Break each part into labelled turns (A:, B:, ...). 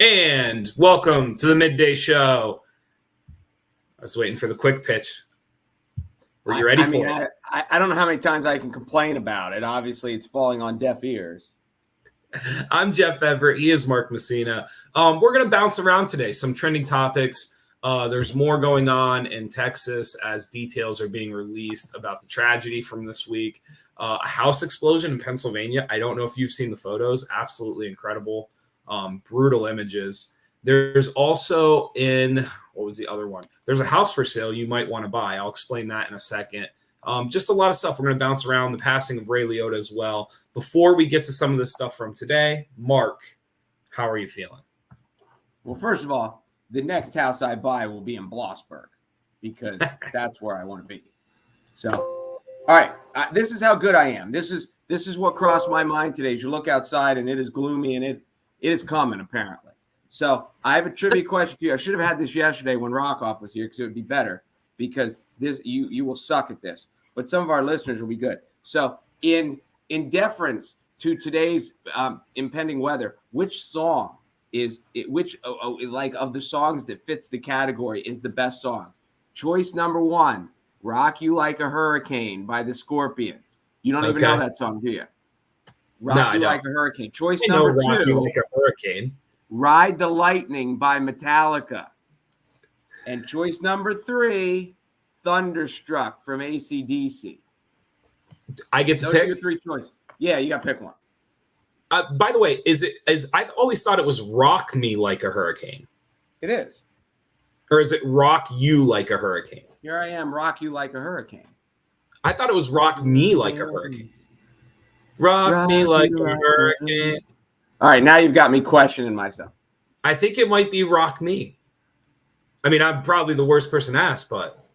A: And welcome to the Midday Show. I was waiting for the quick pitch. Were you ready for it?
B: I don't know how many times I can complain about it. Obviously, it's falling on deaf ears.
A: I'm Jeff Everett. He is Mark Messina. We're going to bounce around today. Some trending topics. There's more going on in Texas as details are being released about the tragedy from this week. A house explosion in Pennsylvania. I don't know if you've seen the photos. Absolutely incredible. Brutal images. There's also what was the other one? There's a house for sale you might want to buy. I'll explain that in a second. Just a lot of stuff. We're going to bounce around the passing of Ray Liotta as well. Before we get to some of this stuff from today, Mark, how are you feeling?
B: Well, first of all, the next house I buy will be in Blossburg because that's where I want to be. So, all right, this is how good I am. This is what crossed my mind today. As you look outside and it is gloomy and it is coming apparently. So I have a trivia question for you. I should have had this yesterday when Rockoff was here because it would be better because this you will suck at this, but some of our listeners will be good. So in deference to today's impending weather, which song is it? Like of the songs that fits the category is the best song? Choice number one: "Rock You Like a Hurricane" by the Scorpions. You don't even know that song, do you? Rock You Like a Hurricane. Choice number two:
A: Rock You Like a Hurricane.
B: "Ride the Lightning" by Metallica. And choice number three: "Thunderstruck" from AC/DC.
A: I get to
B: Those
A: pick
B: are your three choices. Yeah, you got to pick one.
A: By the way, I've always thought it was "Rock Me Like a Hurricane."
B: It is.
A: Or is it "Rock You Like a Hurricane"?
B: Here I am, "Rock You Like a Hurricane."
A: I thought it was "Rock Me Like a Hurricane." Rock me like a hurricane.
B: All right, now you've got me questioning myself.
A: I think it might be "Rock Me." I mean, I'm probably the worst person to ask, but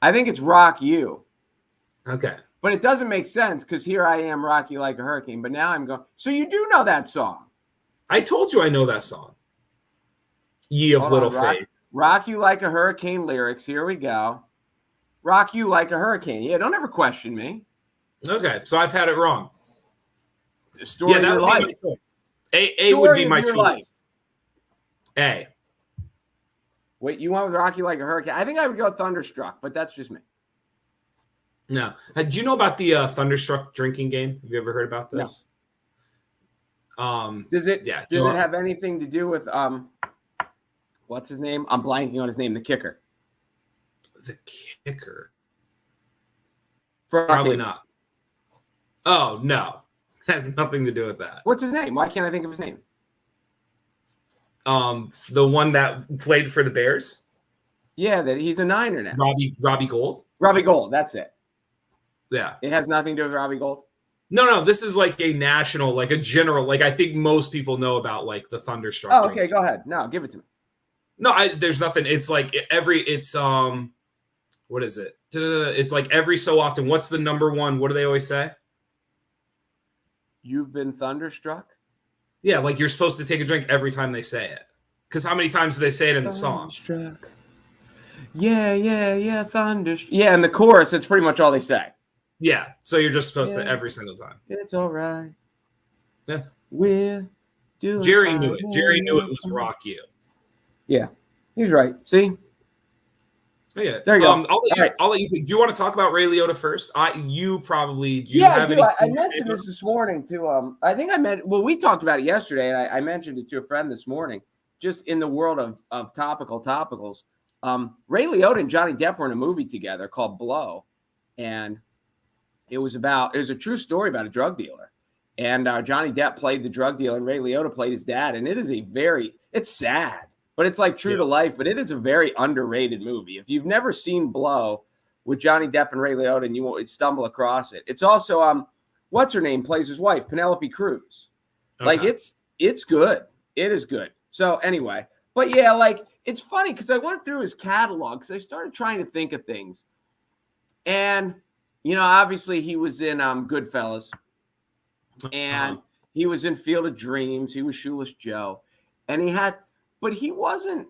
B: I think it's "Rock You."
A: Okay.
B: But it doesn't make sense because here I am, "Rock You Like a Hurricane." But now I'm going, so you do know that song.
A: I told you I know that song. Ye of Little Faith.
B: "Rock You Like a Hurricane" lyrics. Here we go. "Rock You Like a Hurricane." Yeah, don't ever question me.
A: Okay, so I've had it wrong.
B: The story of your life.
A: A would be my choice.
B: Life.
A: A.
B: Wait, you went with "Rock You Like a Hurricane"? I think I would go "Thunderstruck," but that's just me.
A: No. Did you know about the Thunderstruck drinking game? Have you ever heard about this?
B: No. Does it have anything to do with what's his name? I'm blanking on his name. The kicker.
A: The kicker.
B: Probably
A: Probably not. Oh no, has nothing to do with that.
B: What's his name? Why can't I think of his name?
A: The one that played for the Bears.
B: Yeah, that he's a Niner now.
A: Robbie Gould.
B: Robbie Gould. That's it.
A: Yeah.
B: It has nothing to do with Robbie Gould.
A: No. This is like a national, like a general. Like I think most people know about like the Thunderstruck.
B: Oh, okay. Go ahead. No, give it to me.
A: No, there's nothing. It's like what is it? It's like every so often. What's the number one? What do they always say?
B: You've been thunderstruck?
A: Yeah, like you're supposed to take a drink every time they say it. Because how many times do they say it in the song?
B: Thunderstruck. Yeah, thunderstruck. Yeah, in the chorus, it's pretty much all they say.
A: Yeah, so you're just supposed to every single time.
B: It's all right.
A: Yeah.
B: We're doing
A: Jerry knew it. Jerry knew it was "Rock You."
B: Yeah, he's right. See?
A: Oh, yeah.
B: There you go.
A: I'll let you. Do you want to talk about Ray Liotta first? You probably do.
B: I mentioned this morning to we talked about it yesterday, and I mentioned it to a friend this morning. Just in the world of topicals, Ray Liotta and Johnny Depp were in a movie together called Blow, and it was a true story about a drug dealer, and Johnny Depp played the drug dealer, and Ray Liotta played his dad, and it's sad. But it's like true to life, but it is a very underrated movie. If you've never seen Blow with Johnny Depp and Ray Liotta and you won't stumble across it, it's also what's her name plays his wife, Penelope Cruz. Okay. Like it's good. It is good. So anyway, but yeah, like it's funny because I went through his catalog because I started trying to think of things. And obviously he was in Goodfellas, and he was in Field of Dreams, he was Shoeless Joe, and but he wasn't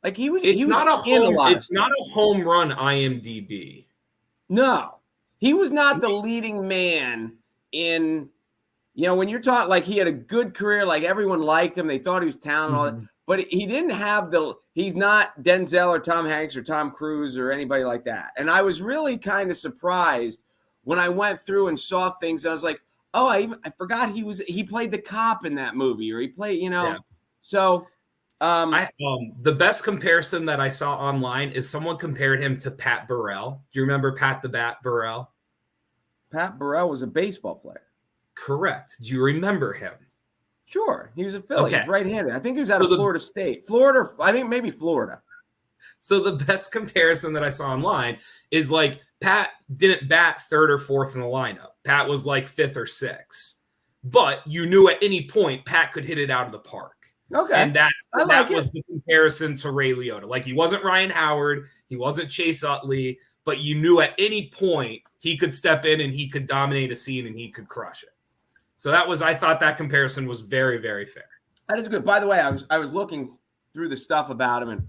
B: like he was.
A: It's not a home run IMDb.
B: No, he was not the leading man in You know, when you're talking like he had a good career, like everyone liked him, they thought he was talented, all that, but he didn't have he's not Denzel or Tom Hanks or Tom Cruise or anybody like that. And I was really kind of surprised when I went through and saw things. I was like, oh, I forgot he played the cop in that movie, or he played, you know.
A: Yeah.
B: So
A: the best comparison that I saw online is someone compared him to Pat Burrell. Do you remember Pat the Bat Burrell?
B: Pat Burrell was a baseball player.
A: Correct. Do you remember him?
B: Sure. He was a Philly.
A: Okay.
B: He was right-handed. I think he was out of Florida State. Florida, I think maybe Florida.
A: So the best comparison that I saw online is like Pat didn't bat third or fourth in the lineup. Pat was like fifth or sixth. But you knew at any point Pat could hit it out of the park.
B: Okay.
A: And that was the comparison to Ray Liotta. Like he wasn't Ryan Howard. He wasn't Chase Utley. But you knew at any point he could step in and he could dominate a scene and he could crush it. So I thought that comparison was very, very fair.
B: That is good. By the way, I was looking through the stuff about him and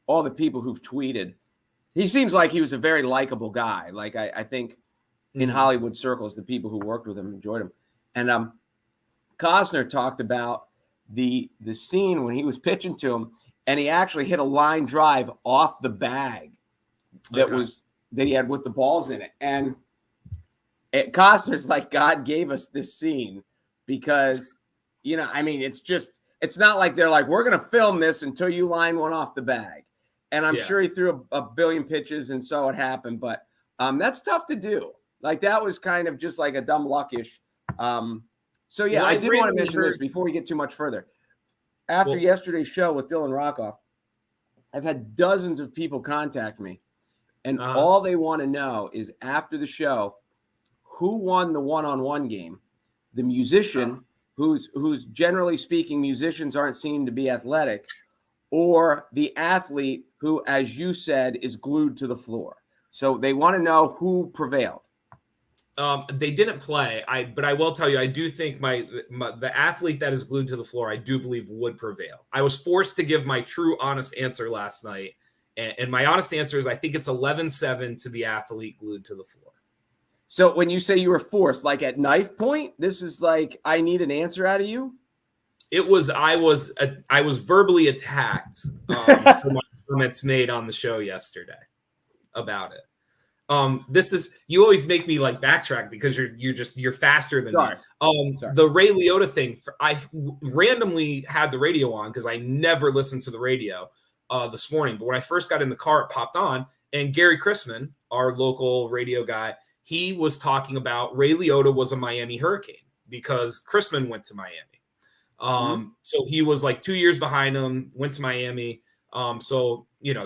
B: all the people who've tweeted. He seems like he was a very likable guy. Like I think in Hollywood circles, the people who worked with him enjoyed him. And Costner talked about the scene when he was pitching to him, and he actually hit a line drive off the bag that he had with the balls in it. And Costner's like, God gave us this scene because, you know, I mean, it's not like they're like, we're going to film this until you line one off the bag. And I'm sure he threw a billion pitches and saw it happen, but that's tough to do. Like that was kind of just like a dumb luckish. So yeah, I did want to mention this before we get too much further. After yesterday's show with Dylan Rockoff, I've had dozens of people contact me, and all they want to know is after the show, who won the one-on-one game? The musician, who's generally speaking, musicians aren't seen to be athletic, or the athlete who, as you said, is glued to the floor. So they want to know who prevailed.
A: They didn't play. But I will tell you, I do think the athlete that is glued to the floor, I do believe would prevail. I was forced to give my true, honest answer last night, and my honest answer is I think it's 11-7 to the athlete glued to the floor.
B: So when you say you were forced, like at knife point, this is like I need an answer out of you.
A: It was I was verbally attacked for my comments made on the show yesterday about it. This is, you always make me like backtrack because you're faster than me. The Ray Liotta thing, I randomly had the radio on because I never listened to the radio this morning. But when I first got in the car, it popped on, and Gary Chrisman, our local radio guy, he was talking about Ray Liotta was a Miami Hurricane because Chrisman went to Miami. So he was like 2 years behind him, went to Miami. So, you know,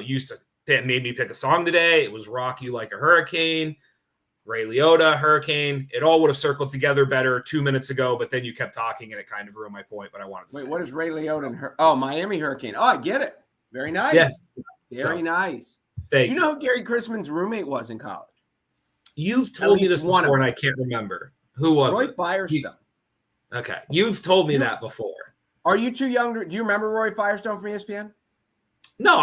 A: made me pick a song today. It was Rock You Like a Hurricane, Ray Liotta, Hurricane. It all would have circled together better 2 minutes ago, but then you kept talking and it kind of ruined my point, but I wanted to say.
B: Wait, what is Ray Liotta and Miami Hurricane? Oh, I get it. Very nice. Yeah. Very nice. Do you know who Gary Chrisman's roommate was in college?
A: You've told me this before and I can't remember. Who was
B: Roy
A: it?
B: Firestone.
A: Okay. You've told me that before.
B: Are you too young? Do you remember Roy Firestone from ESPN?
A: No,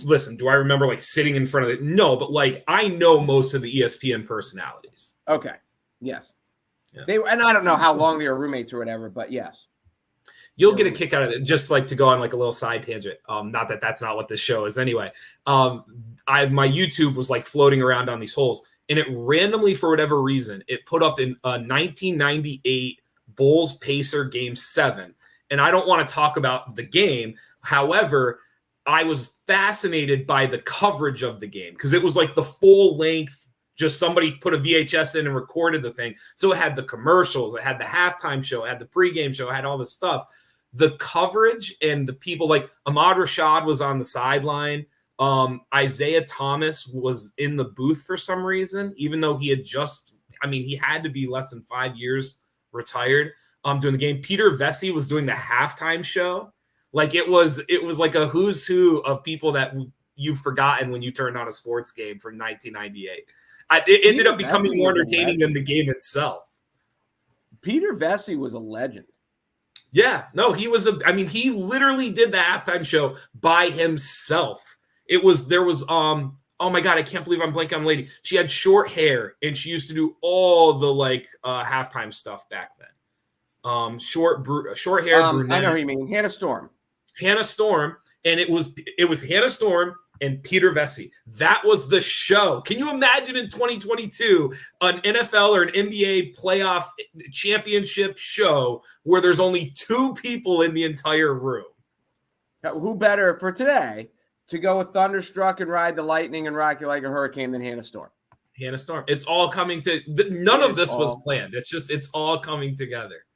A: listen, do I remember like sitting in front of it? No, but like I know most of the ESPN personalities.
B: Okay. Yes. Yeah. And I don't know how long they were roommates or whatever, but yes.
A: You'll get a kick out of it, just like to go on like a little side tangent. Not that that's not what this show is anyway. My YouTube was like floating around on these holes, and it randomly, for whatever reason, it put up in 1998 Bulls Pacer Game 7. And I don't want to talk about the game. However, I was fascinated by the coverage of the game because it was like the full length, just somebody put a VHS in and recorded the thing. So it had the commercials, it had the halftime show, it had the pregame show, it had all this stuff. The coverage and the people, like Ahmad Rashad was on the sideline. Isaiah Thomas was in the booth for some reason, even though he had he had to be less than 5 years retired doing the game. Peter Vesey was doing the halftime show. Like it was like a who's who of people that you've forgotten when you turned on a sports game from 1998. It ended up becoming more entertaining than the game itself. Peter
B: Vesey was a legend.
A: Yeah, no, he literally did the halftime show by himself. There was oh my God, I can't believe I'm blanking on the lady. She had short hair and she used to do all the halftime stuff back then. short-haired brunette.
B: I know who you mean. Hannah Storm.
A: Hannah Storm, and it was Hannah Storm and Peter Vesey. That was the show. Can you imagine in 2022 an NFL or an NBA playoff championship show where there's only two people in the entire room?
B: Who better for today to go with Thunderstruck and Ride the Lightning and Rock You Like a Hurricane than Hannah Storm?
A: Hannah Storm. It's all coming to none of this was planned. It's all coming together.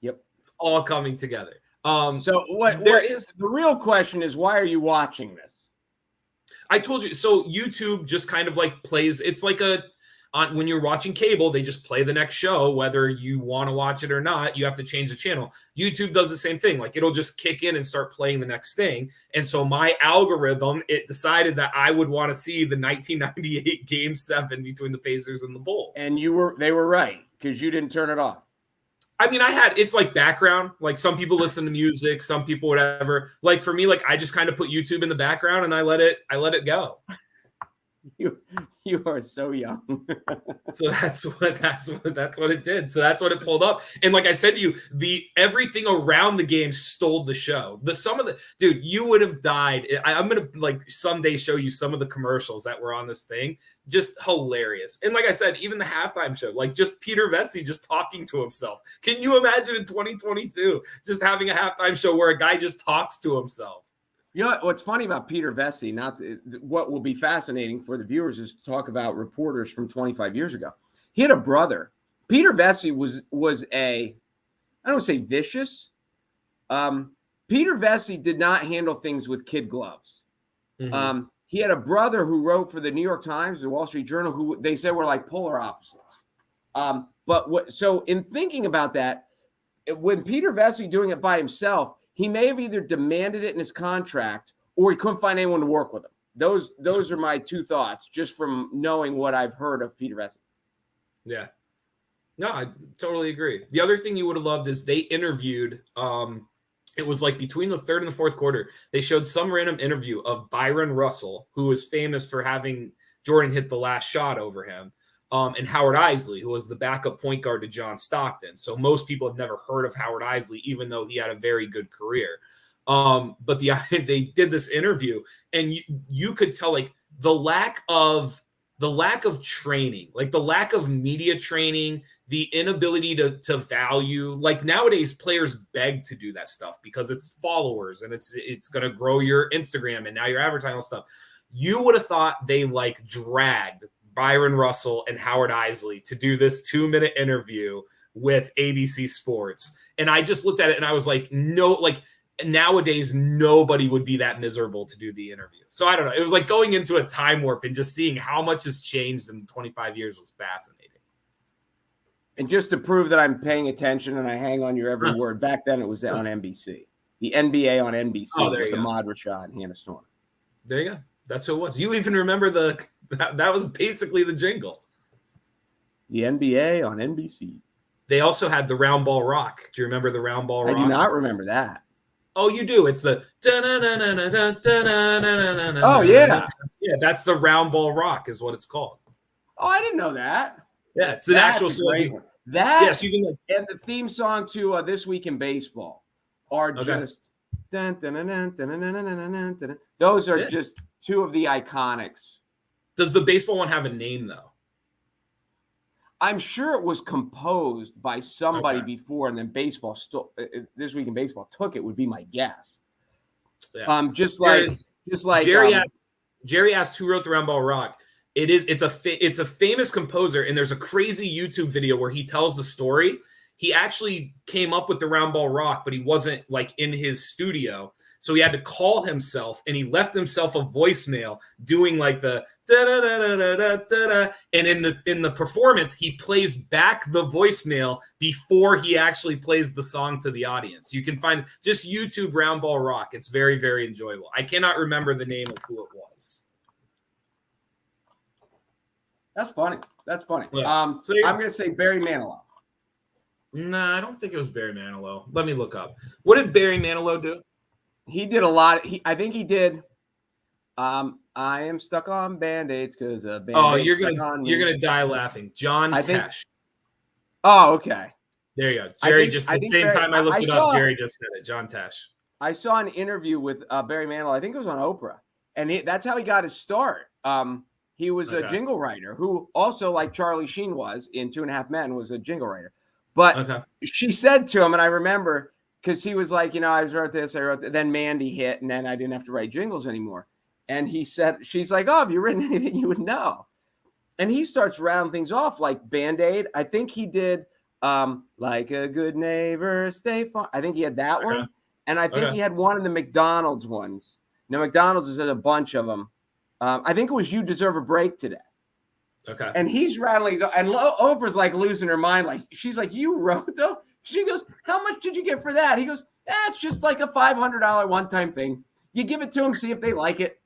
B: Yep.
A: It's all coming together.
B: So the real question is, why are you watching this?
A: I told you. So YouTube just kind of like plays. It's like when you're watching cable, they just play the next show, whether you want to watch it or not. You have to change the channel. YouTube does the same thing. Like it'll just kick in and start playing the next thing. And so my algorithm, it decided that I would want to see the 1998 Game 7 between the Pacers and the Bulls.
B: And they were right because you didn't turn it off.
A: I mean, it's like background. Like some people listen to music, some people whatever. Like for me, like I just kind of put YouTube in the background and I let it go.
B: You are so young.
A: So that's what it did. So that's what it pulled up. And like I said to you, everything around the game stole the show. Dude, you would have died. I'm gonna like someday show you some of the commercials that were on this thing. Just hilarious. And like I said, even the halftime show, like just Peter Vesey just talking to himself. Can you imagine in 2022 just having a halftime show where a guy just talks to himself?
B: You know what's funny about Peter Vesey? What will be fascinating for the viewers is to talk about reporters from 25 years ago. He had a brother. Peter Vesey was I don't say vicious. Peter Vesey did not handle things with kid gloves. Mm-hmm. He had a brother who wrote for the New York Times, the Wall Street Journal, who they said were like polar opposites. So in thinking about that, when Peter Vesey doing it by himself, he may have either demanded it in his contract or he couldn't find anyone to work with him. Those are my two thoughts, just from knowing what I've heard of Peter Vesey.
A: Yeah. No, I totally agree. The other thing you would have loved is they interviewed, it was like between the third and the fourth quarter, they showed some random interview of Byron Russell, who was famous for having Jordan hit the last shot over him. And Howard Isley, who was the backup point guard to John Stockton. So most people have never heard of Howard Isley, even though he had a very good career. But they did this interview, and you could tell like the lack of training, like the lack of media training, the inability to value. Like nowadays, players beg to do that stuff because it's followers and it's going to grow your Instagram and now your advertising stuff. You would have thought they like dragged Byron Russell and Howard Isley to do this 2-minute interview with ABC Sports. And I just looked at it and I was like, no, like nowadays, nobody would be that miserable to do the interview. So I don't know. It was like going into a time warp and just seeing how much has changed in 25 years was fascinating.
B: And just to prove that I'm paying attention and I hang on your every word, back then it was on NBC. The NBA on NBC with Ahmad Rashad and Hannah Storm.
A: There you go. That's who it was. You even remember that was basically the jingle.
B: The NBA on NBC.
A: They also had the round ball rock. Do you remember the round ball rock?
B: I do not remember that.
A: Oh, you do. It's the
B: oh yeah.
A: Yeah, that's the round ball rock is what it's called.
B: Oh, I didn't know that.
A: Yeah, it's an actual
B: great one. That yes, you can and the theme song to This Week in Baseball are just those are just two of the iconics.
A: Does the baseball one have a name though?
B: I'm sure it was composed by somebody before, and then baseball This Week in Baseball took it. Would be my guess. Yeah. Just like
A: Jerry asked who wrote the round ball rock. It's a famous composer, and there's a crazy YouTube video where he tells the story. He actually came up with the round ball rock, but he wasn't like in his studio. So he had to call himself, and he left himself a voicemail doing like the da da da da da da da. And in the performance, he plays back the voicemail before he actually plays the song to the audience. You can find just YouTube round ball rock. It's very, very enjoyable. I cannot remember the name of who it was.
B: That's funny.
A: Yeah.
B: I'm going to say Barry Manilow.
A: Nah, I don't think it was Barry Manilow. Let me look up. What did Barry Manilow do?
B: He did a lot. I think he did. I am stuck on Band-Aids because
A: you're gonna die laughing. John Tesh.
B: Oh, okay.
A: There you go. Jerry, just the same
B: Barry,
A: time I looked it up, Jerry just said it. John Tesh.
B: I saw an interview with Barry Manilow. I think it was on Oprah, and that's how he got his start. He was a jingle writer who also, like Charlie Sheen was in 2.5 Men, was a jingle writer. But she said to him, and I remember, because he was like, I wrote this, I wrote that. Then Mandy hit, and then I didn't have to write jingles anymore. And he said, she's like, oh, have you written anything you would know? And he starts rounding things off like Band-Aid. I think he did like a good neighbor, stay far. I think he had that one. And I think he had one of the McDonald's ones. Now, McDonald's has a bunch of them. I think it was You Deserve a Break Today.
A: Okay.
B: And he's rattling. And Oprah's like losing her mind. Like, she's like, you wrote though? She goes, how much did you get for that? He goes, it's just like a $500 one-time thing. You give it to them, see if they like it.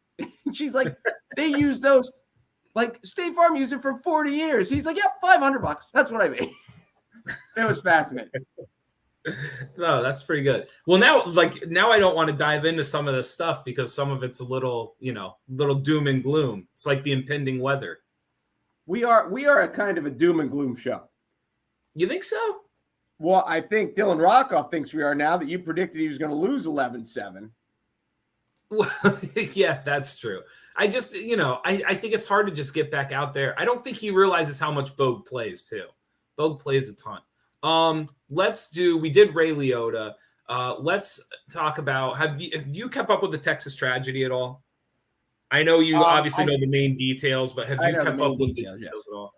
B: She's like, they use those. Like, State Farm used it for 40 years. He's like, yep, $500. That's what I mean. It was fascinating.
A: No, that's pretty good. Well, now I don't want to dive into some of this stuff because some of it's a little doom and gloom. It's like the impending weather.
B: We are a kind of a doom and gloom show.
A: You think so?
B: Well, I think Dylan Rockoff thinks we are now that you predicted he was going to lose 11-7.
A: Well, yeah, that's true. I just, I think it's hard to just get back out there. I don't think he realizes how much Bogue plays too. Bogue plays a ton. We did Ray Liotta. Let's talk about, have you kept up with the Texas tragedy at all? I know you obviously know the main details, but have you kept up with the details at all?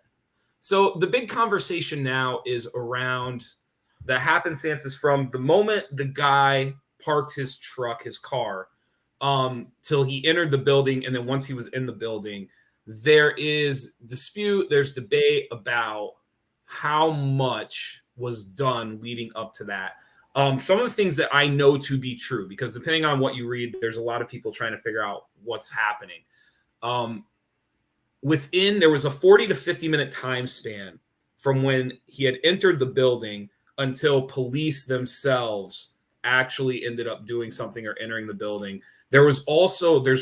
A: So the big conversation now is around the happenstances from the moment the guy parked his car, till he entered the building. And then once he was in the building, there is dispute. There's debate about how much was done leading up to that. Some of the things that I know to be true, because depending on what you read, there's a lot of people trying to figure out what's happening. There was a 40 to 50 minute time span from when he had entered the building until police themselves actually ended up doing something or entering the building. There's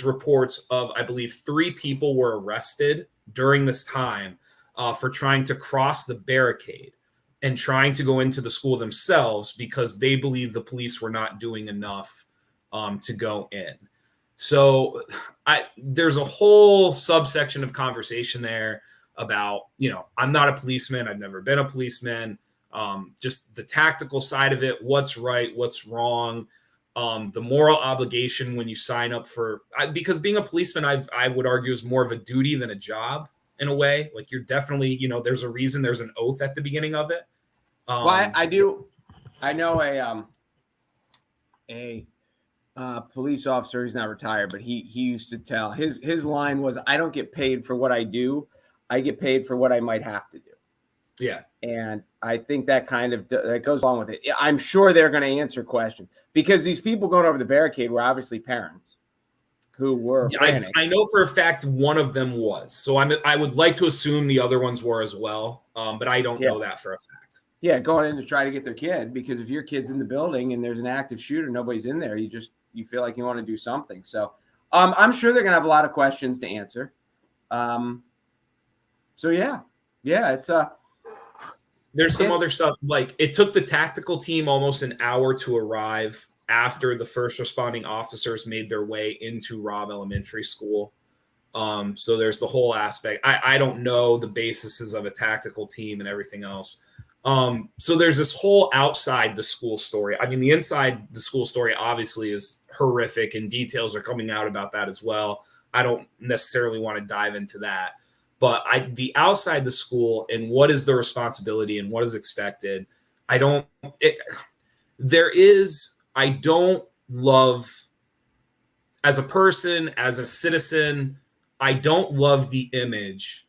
A: reports of, I believe, 3 people were arrested during this time for trying to cross the barricade and trying to go into the school themselves because they believe the police were not doing enough to go in. So there's a whole subsection of conversation there about, I'm not a policeman. I've never been a policeman. Just the tactical side of it, what's right, what's wrong, the moral obligation when you sign up because being a policeman, I would argue is more of a duty than a job in a way. Like you're definitely, there's a reason there's an oath at the beginning of it.
B: I know a police officer. He's not retired, but he used to tell his line was, I don't get paid for what I do. I get paid for what I might have to do.
A: Yeah.
B: And I think that that goes along with it. I'm sure they're going to answer questions because these people going over the barricade were obviously parents who were frantic.
A: I know for a fact one of them was. So I would like to assume the other ones were as well, but I don't know that for a fact.
B: Yeah, going in to try to get their kid, because if your kid's in the building and there's an active shooter, nobody's in there, you feel like you want to do something. So I'm sure they're going to have a lot of questions to answer. So yeah, it's
A: there's some other stuff, like it took the tactical team almost an hour to arrive after the first responding officers made their way into Robb Elementary School. So there's the whole aspect. I don't know the bases of a tactical team and everything else. So there's this whole outside the school story. I mean, the inside the school story obviously is horrific and details are coming out about that as well. I don't necessarily want to dive into that, but the outside the school and what is the responsibility and what is expected. I don't love, as a person, as a citizen, I don't love the image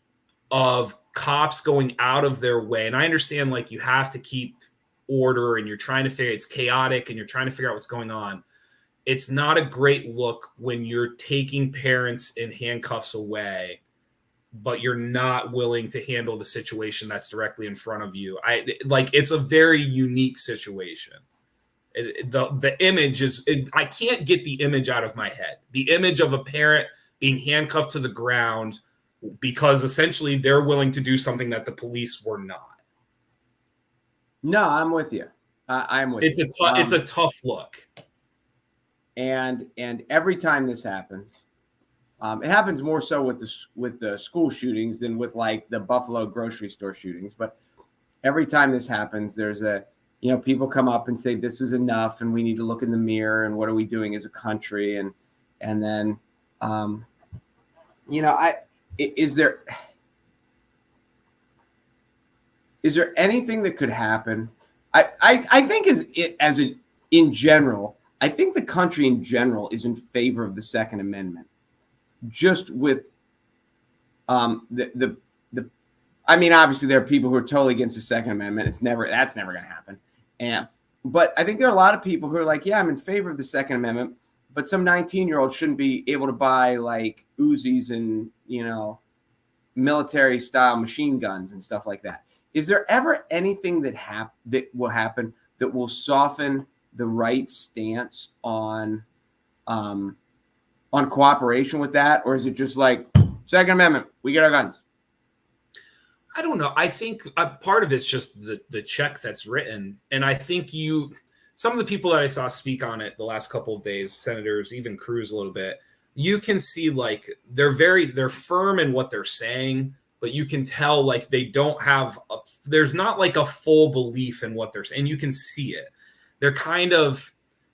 A: of cops going out of their way. And I understand, like, you have to keep order and you're trying to figure, it's chaotic and you're trying to figure out what's going on. It's not a great look when you're taking parents in handcuffs away, but you're not willing to handle the situation that's directly in front of you. It's a very unique situation. The image is, I can't get the image out of my head. The image of a parent being handcuffed to the ground because essentially they're willing to do something that the police were not.
B: No, I'm with you. I'm with you.
A: It's a tough look.
B: And every time this happens, it happens more so with the school shootings than with like the Buffalo grocery store shootings. But every time this happens, there's people come up and say this is enough, and we need to look in the mirror, and what are we doing as a country? And then, is there anything that could happen? I think in general, I think the country in general is in favor of the Second Amendment. Just with I mean, obviously there are people who are totally against the Second Amendment. That's never going to happen. But I think there are a lot of people who are like, yeah, I'm in favor of the Second Amendment, but some 19-year-old shouldn't be able to buy like Uzis and military style machine guns and stuff like that. Is there ever anything that will happen that will soften the right stance on cooperation with that, or is it just like Second Amendment, we get our guns?
A: I don't know. I think part of it's just the check that's written, and I think some of the people that I saw speak on it the last couple of days, senators, even Cruz a little bit, you can see like they're firm in what they're saying, but you can tell like they don't have there's not like a full belief in what they're saying. And you can see it. They're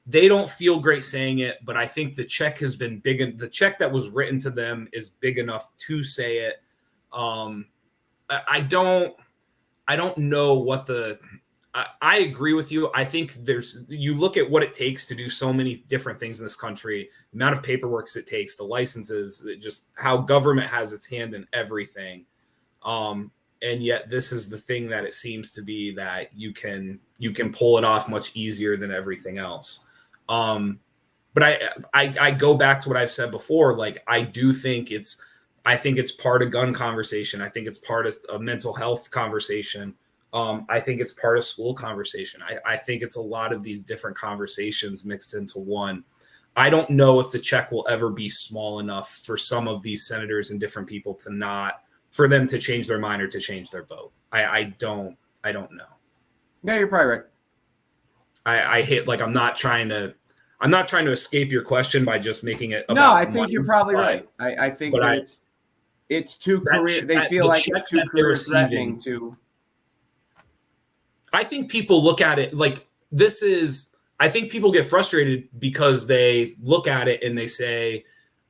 A: they don't feel great saying it, but I think the check has been big, and the check that was written to them is big enough to say it. I don't know what I agree with you. I think you look at what it takes to do so many different things in this country, the amount of paperwork it takes, the licenses, just how government has its hand in everything. And yet this is the thing that it seems to be that you can pull it off much easier than everything else. But I go back to what I've said before. Like, I think it's part of gun conversation. I think it's part of a mental health conversation. I think it's part of school conversation. I think it's a lot of these different conversations mixed into one. I don't know if the check will ever be small enough for some of these senators and different people for them to change their mind or to change their vote. I don't know.
B: Yeah, you're probably right.
A: I hate, like, I'm not trying to escape your question by just making it about
B: No, I think
A: money,
B: you're probably right. I think that it's too career. They feel like it's too career threatening to.
A: I think people look at it like this is. I think people get frustrated because they look at it and they say,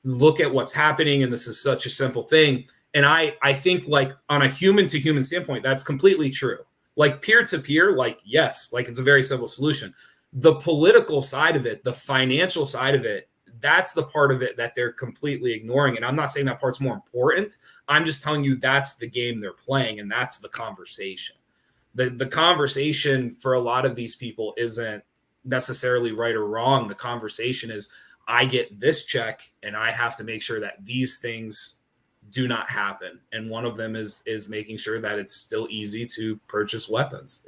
A: "Look at what's happening," and this is such a simple thing. And I think, like, on a human to human standpoint, that's completely true. Like, peer to peer, like, yes, like, it's a very simple solution. The political side of it, the financial side of it, that's the part of it that they're completely ignoring. And I'm not saying that part's more important. I'm just telling you that's the game they're playing, and that's the conversation. The conversation for a lot of these people isn't necessarily right or wrong. The conversation is, I get this check and I have to make sure that these things do not happen. And one of them is making sure that it's still easy to purchase weapons.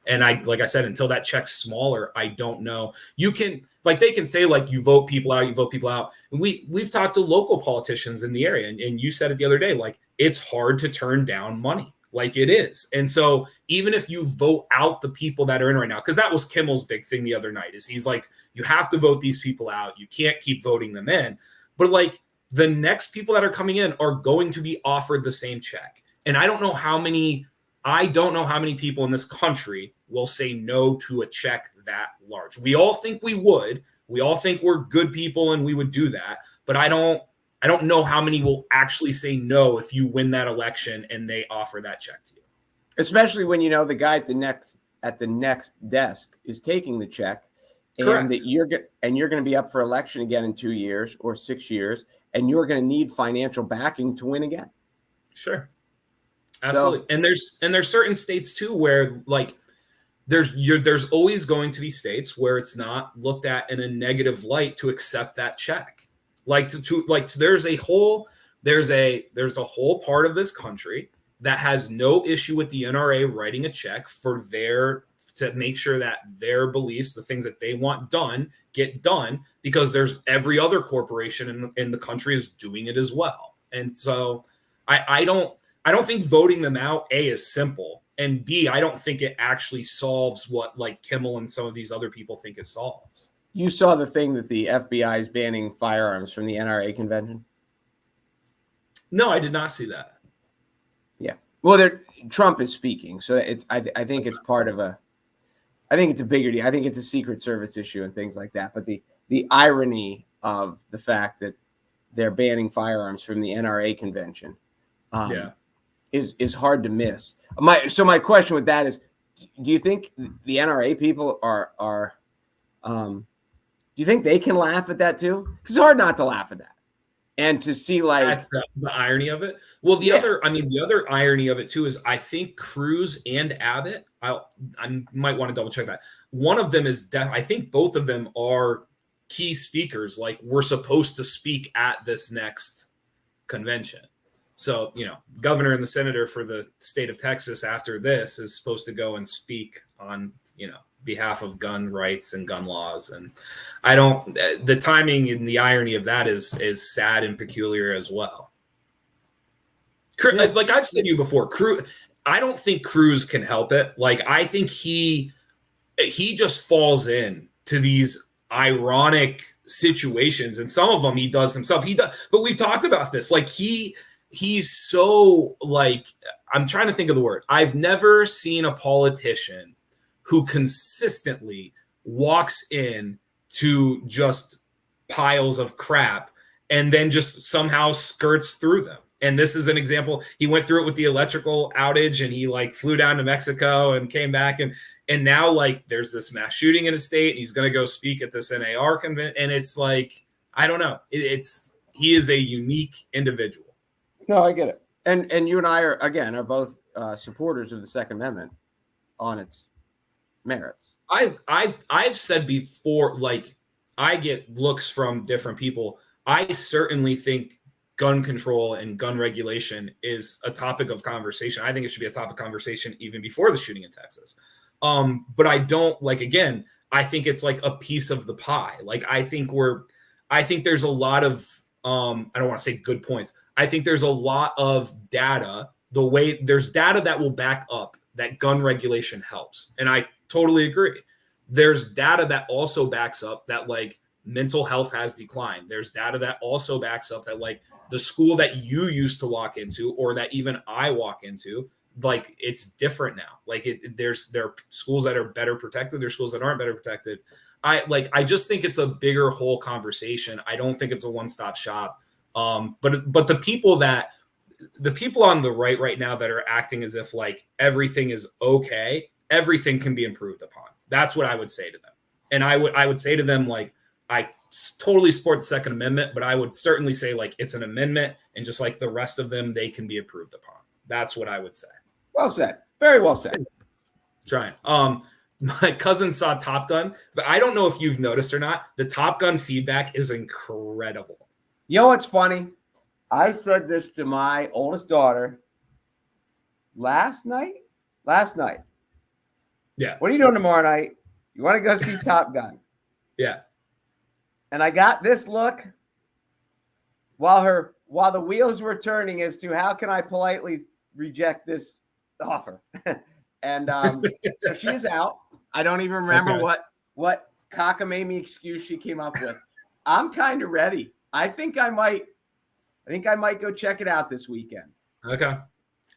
A: And like I said, until that check's smaller, I don't know. You can, like, they can say, like, you vote people out. And we've talked to local politicians in the area, and you said it the other day, like, it's hard to turn down money. Like, it is. And so even if you vote out the people that are in right now, because that was Kimmel's big thing the other night, is he's like, you have to vote these people out. You can't keep voting them in. But, like, the next people that are coming in are going to be offered the same check. And I don't know how many people in this country will say no to a check that large. We all think we would. We all think we're good people and we would do that. But I don't know how many will actually say no if you win that election and they offer that check to you.
B: Especially when the guy at the next desk is taking the check,
A: Correct.
B: And that you're going to be up for election again in 2 years or 6 years, and you're going to need financial backing to win again.
A: Sure. Absolutely. So, and there's certain states too where, like, there's always going to be states where it's not looked at in a negative light to accept that check. Like there's a whole part of this country that has no issue with the NRA writing a check to make sure that their beliefs, the things that they want done, get done, because there's every other corporation in the country is doing it as well. And so I don't think voting them out, A, is simple, And B, I don't think it actually solves what like Kimmel and some of these other people think it solves.
B: You saw the thing that the FBI is banning firearms from the NRA convention?
A: No, I did not see that.
B: Yeah. Well, Trump is speaking, so I think it's part of I think it's a bigger deal. I think it's a Secret Service issue and things like that. But the irony of the fact that they're banning firearms from the NRA convention is hard to miss. My question with that is, do you think the NRA people are do you think they can laugh at that too? Because it's hard not to laugh at that. And to see like
A: the irony of it. Well, the other irony of it too is I think Cruz and Abbott, I might want to double check that. One of them is I think both of them are key speakers. Like we're supposed to speak at this next convention. So, governor and the senator for the state of Texas after this is supposed to go and speak on, behalf of gun rights and gun laws. And the timing and the irony of that is sad and peculiar as well. Like I've said to you before, I don't think Cruz can help it. Like, I think he just falls in to these ironic situations, and some of them he does himself. But we've talked about this. Like he's so like, I'm trying to think of the word. I've never seen a politician who consistently walks in to just piles of crap and then just somehow skirts through them. And this is an example. He went through it with the electrical outage, and he like flew down to Mexico and came back. And now like there's this mass shooting in his state, and he's going to go speak at this NAR convention. And it's like, I don't know. He is a unique individual.
B: No, I get it. And you and I are both supporters of the Second Amendment on its merits.
A: I've said before, like, I get looks from different people. I certainly think gun control and gun regulation is a topic of conversation. I think it should be a topic of conversation even before the shooting in Texas. But I don't again, I think it's like a piece of the pie. Like, I think there's a lot of, I don't want to say good points. I think there's a lot of data, there's data that will back up that gun regulation helps. And I totally agree. There's data that also backs up that like mental health has declined. There's data that also backs up that like the school that you used to walk into, or that even I walk into, like it's different now. Like there are schools that are better protected. There's schools that aren't better protected. I just think it's a bigger whole conversation. I don't think it's a one-stop shop. But the people on the right now that are acting as if like everything is okay, everything can be improved upon. That's what I would say to them. And I would say to them, like, I totally support the Second Amendment, but I would certainly say like it's an amendment, and just like the rest of them, they can be improved upon. That's what I would say.
B: Well said. Very well said.
A: Trying. My cousin saw Top Gun, but I don't know if you've noticed or not. The Top Gun feedback is incredible.
B: You know what's funny? I said this to my oldest daughter last night.
A: Yeah.
B: What are you doing tomorrow night? You want to go see Top Gun?
A: Yeah.
B: And I got this look while the wheels were turning as to how can I politely reject this offer. And so she's out. I don't even remember what cockamamie excuse she came up with. I'm kind of ready. I think I might go check it out this weekend.
A: Okay.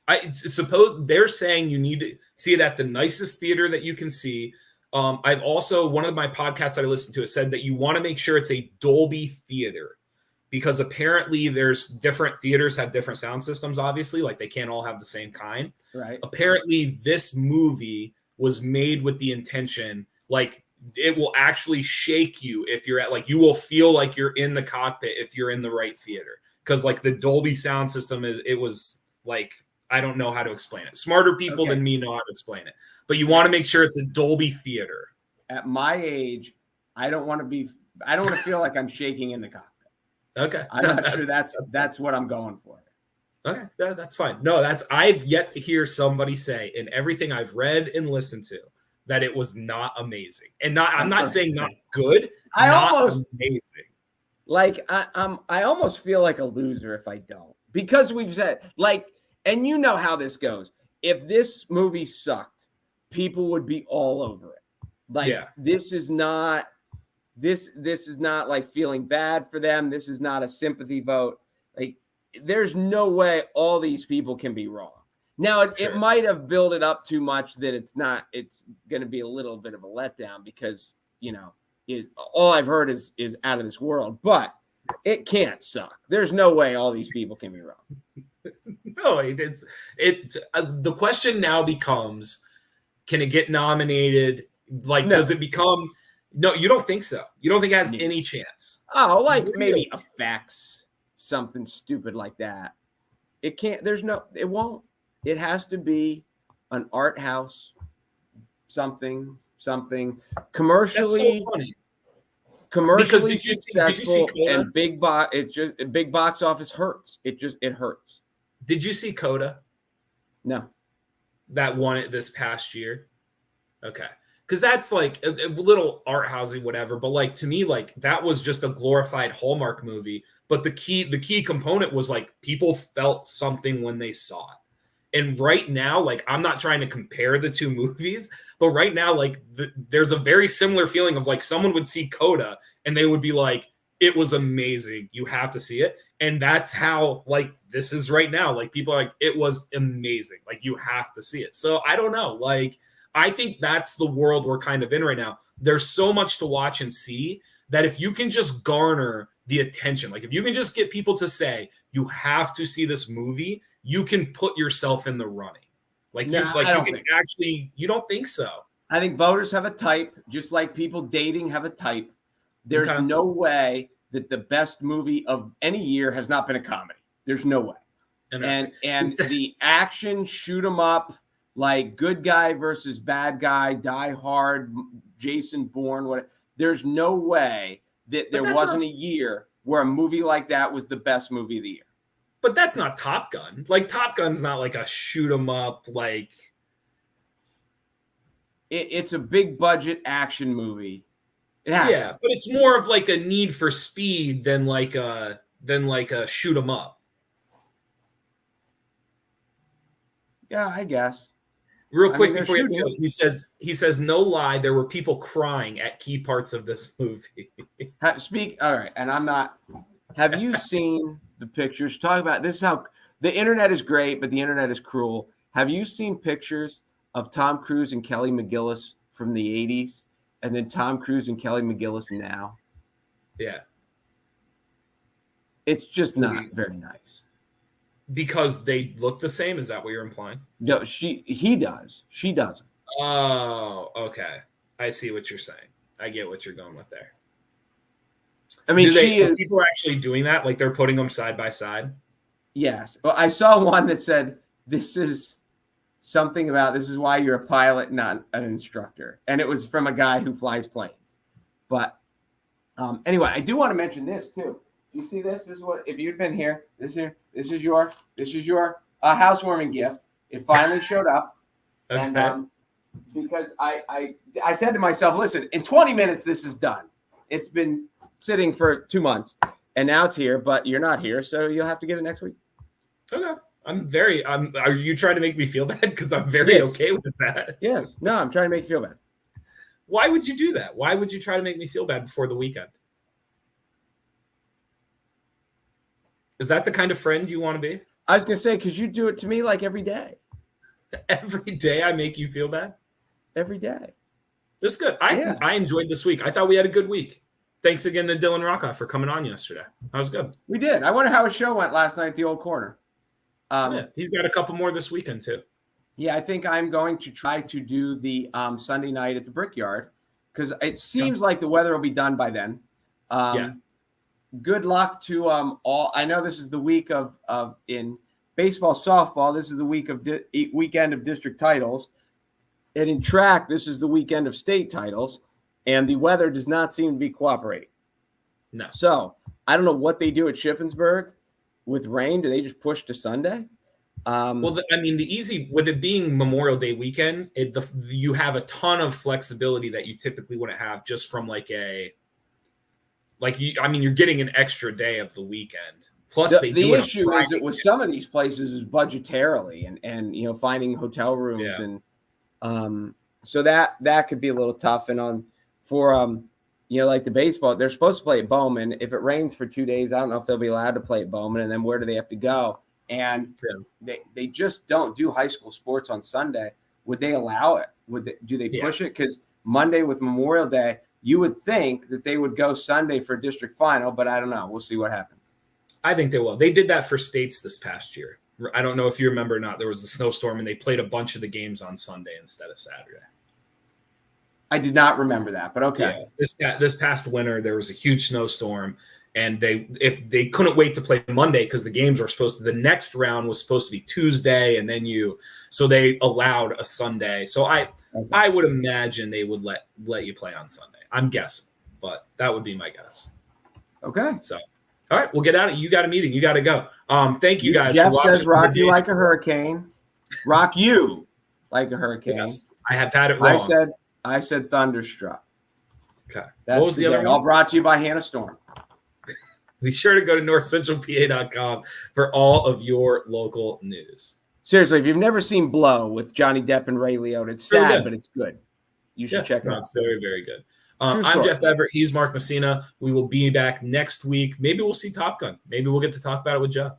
A: I suppose they're saying you need to see it at the nicest theater that you can see. I've also, one of my podcasts I listened to, it said that you want to make sure it's a Dolby theater, because apparently there's different theaters have different sound systems, obviously, like they can't all have the same kind.
B: Right.
A: Apparently this movie was made with the intention, like it will actually shake you if you're at, like, you will feel like you're in the cockpit if you're in the right theater. Because like the Dolby sound system, it was like, I don't know how to explain it. Smarter people than me know how to explain it. But you want to make sure it's a Dolby theater.
B: At my age, I don't want to feel like I'm shaking in the cockpit.
A: Okay.
B: I'm not sure that's what I'm going for.
A: Okay. That's fine. No, I've yet to hear somebody say in everything I've read and listened to that it was not amazing. And I'm not saying not good. Amazing.
B: Like I almost feel like a loser if I don't, because we've said, like, and you know how this goes. if this movie sucked, people would be all over it. Like, this is not like feeling bad for them. This is not a sympathy vote. Like, there's no way all these people can be wrong. Now, it might have built it up too much that it's going to be a little bit of a letdown because, all I've heard is out of this world, but it can't suck. There's no way all these people can be wrong.
A: No, the question now becomes, can it get nominated? Like, does it become, no, you don't think so. You don't think it has any chance.
B: Oh, like maybe effects, something stupid like that. It can't, it won't. It has to be an art house, something commercially.
A: That's so funny.
B: Commercially successful and big box office hurts. It hurts.
A: Did you see Coda?
B: No.
A: That won it this past year? Okay. Because that's like a little art housey, whatever. But like, to me, like, that was just a glorified Hallmark movie. But the key component was like people felt something when they saw it. And right now, like, I'm not trying to compare the two movies, but right now, like, there's a very similar feeling of like someone would see Coda and they would be like, it was amazing. You have to see it. And that's how, like, this is right now. Like, people are like, it was amazing. Like, you have to see it. So I don't know. Like, I think that's the world we're kind of in right now. There's so much to watch and see that if you can just garner the attention, like if you can just get people to say, you have to see this movie, you can put yourself in the running. Like, you don't think so?
B: I think voters have a type, just like people dating have a type. There's no way that the best movie of any year has not been a comedy. There's no way. And the action, shoot 'em up, like good guy versus bad guy, Die Hard, Jason Bourne, whatever. There's no way that there wasn't a year where a movie like that was the best movie of the year.
A: But that's not Top Gun. Like, Top Gun's not like a shoot 'em up, like.
B: It's a big budget action movie. It has to.
A: But it's more of like a Need for Speed than like a shoot 'em up.
B: Yeah, I guess.
A: Real quick before you go, he says, no lie, there were people crying at key parts of this movie.
B: All right, and I'm not. Have you seen the pictures? Talk about this is how the internet is great, but the internet is cruel. Have you seen pictures of Tom Cruise and Kelly McGillis from the 80s and then Tom Cruise and Kelly McGillis now?
A: Yeah.
B: It's just not very nice.
A: Because they look the same? Is that what you're implying?
B: No, he does. She doesn't.
A: Oh, okay. I see what you're saying. I get what you're going with there.
B: I mean,
A: people are actually doing that? Like, they're putting them side by side?
B: Yes. Well, I saw one that said, this is why you're a pilot, not an instructor. And it was from a guy who flies planes. But anyway, I do want to mention this too. You see this? This is what, if you'd been here, this is your housewarming gift. It finally showed up. Okay. And because I said to myself, listen, in 20 minutes, this is done. It's been sitting for 2 months and now it's here, but you're not here. So you'll have to get it next week.
A: Okay. Are you trying to make me feel bad? Because I'm very okay with that.
B: Yes. No, I'm trying to make you feel bad.
A: Why would you do that? Why would you try to make me feel bad before the weekend? Is that the kind of friend you want to be?
B: I was going to say, because you do it to me like every day.
A: Every day I make you feel bad?
B: Every day.
A: That's good. I enjoyed this week. I thought we had a good week. Thanks again to Dylan Rockoff for coming on yesterday. That was good.
B: We did. I wonder how his show went last night at the Old Corner.
A: He's got a couple more this weekend too.
B: Yeah, I think I'm going to try to do the Sunday night at the Brickyard because it seems like the weather will be done by then. Good luck to all. I know this is the week of in baseball, softball. This is the week of weekend of district titles, and in track, this is the weekend of state titles. And the weather does not seem to be cooperating.
A: No.
B: So I don't know what they do at Shippensburg with rain. Do they just push to Sunday?
A: The easy with it being Memorial Day weekend, you have a ton of flexibility that you typically wouldn't have just from you're getting an extra day of the weekend Plus,
B: the issue is that with some of these places is budgetarily and finding hotel rooms and so that could be a little tough. And like the baseball, they're supposed to play at Bowman. If it rains for 2 days, I don't know if they'll be allowed to play at Bowman. And then where do they have to go? And they just don't do high school sports on Sunday. Would they allow it? Do they push it? Because Monday with Memorial Day, you would think that they would go Sunday for district final, but I don't know. We'll see what happens.
A: I think they will. They did that for states this past year. I don't know if you remember or not. There was a snowstorm, and they played a bunch of the games on Sunday instead of Saturday.
B: I did not remember that, but okay.
A: Yeah, this past winter, there was a huge snowstorm, and they couldn't wait to play Monday because the next round was supposed to be Tuesday, and then so they allowed a Sunday. So I would imagine they would let you play on Sunday. I'm guessing, but that would be my guess.
B: Okay.
A: So. All right, we'll get out of it. You got a meeting. You got to go. Thank you guys.
B: Jeff says rock you like a hurricane. Rock you like a hurricane.
A: Yes, I have had it wrong.
B: I said thunderstruck.
A: Okay.
B: That's what was the other one? All brought to you by Hannah Storm.
A: Be sure to go to NorthcentralPa.com for all of your local news.
B: Seriously, if you've never seen Blow with Johnny Depp and Ray Liotta, it's sad, but it's good. You should check it out.
A: It's very, very good. I'm Jeff Everett. He's Mark Messina. We will be back next week. Maybe we'll see Top Gun. Maybe we'll get to talk about it with Jeff.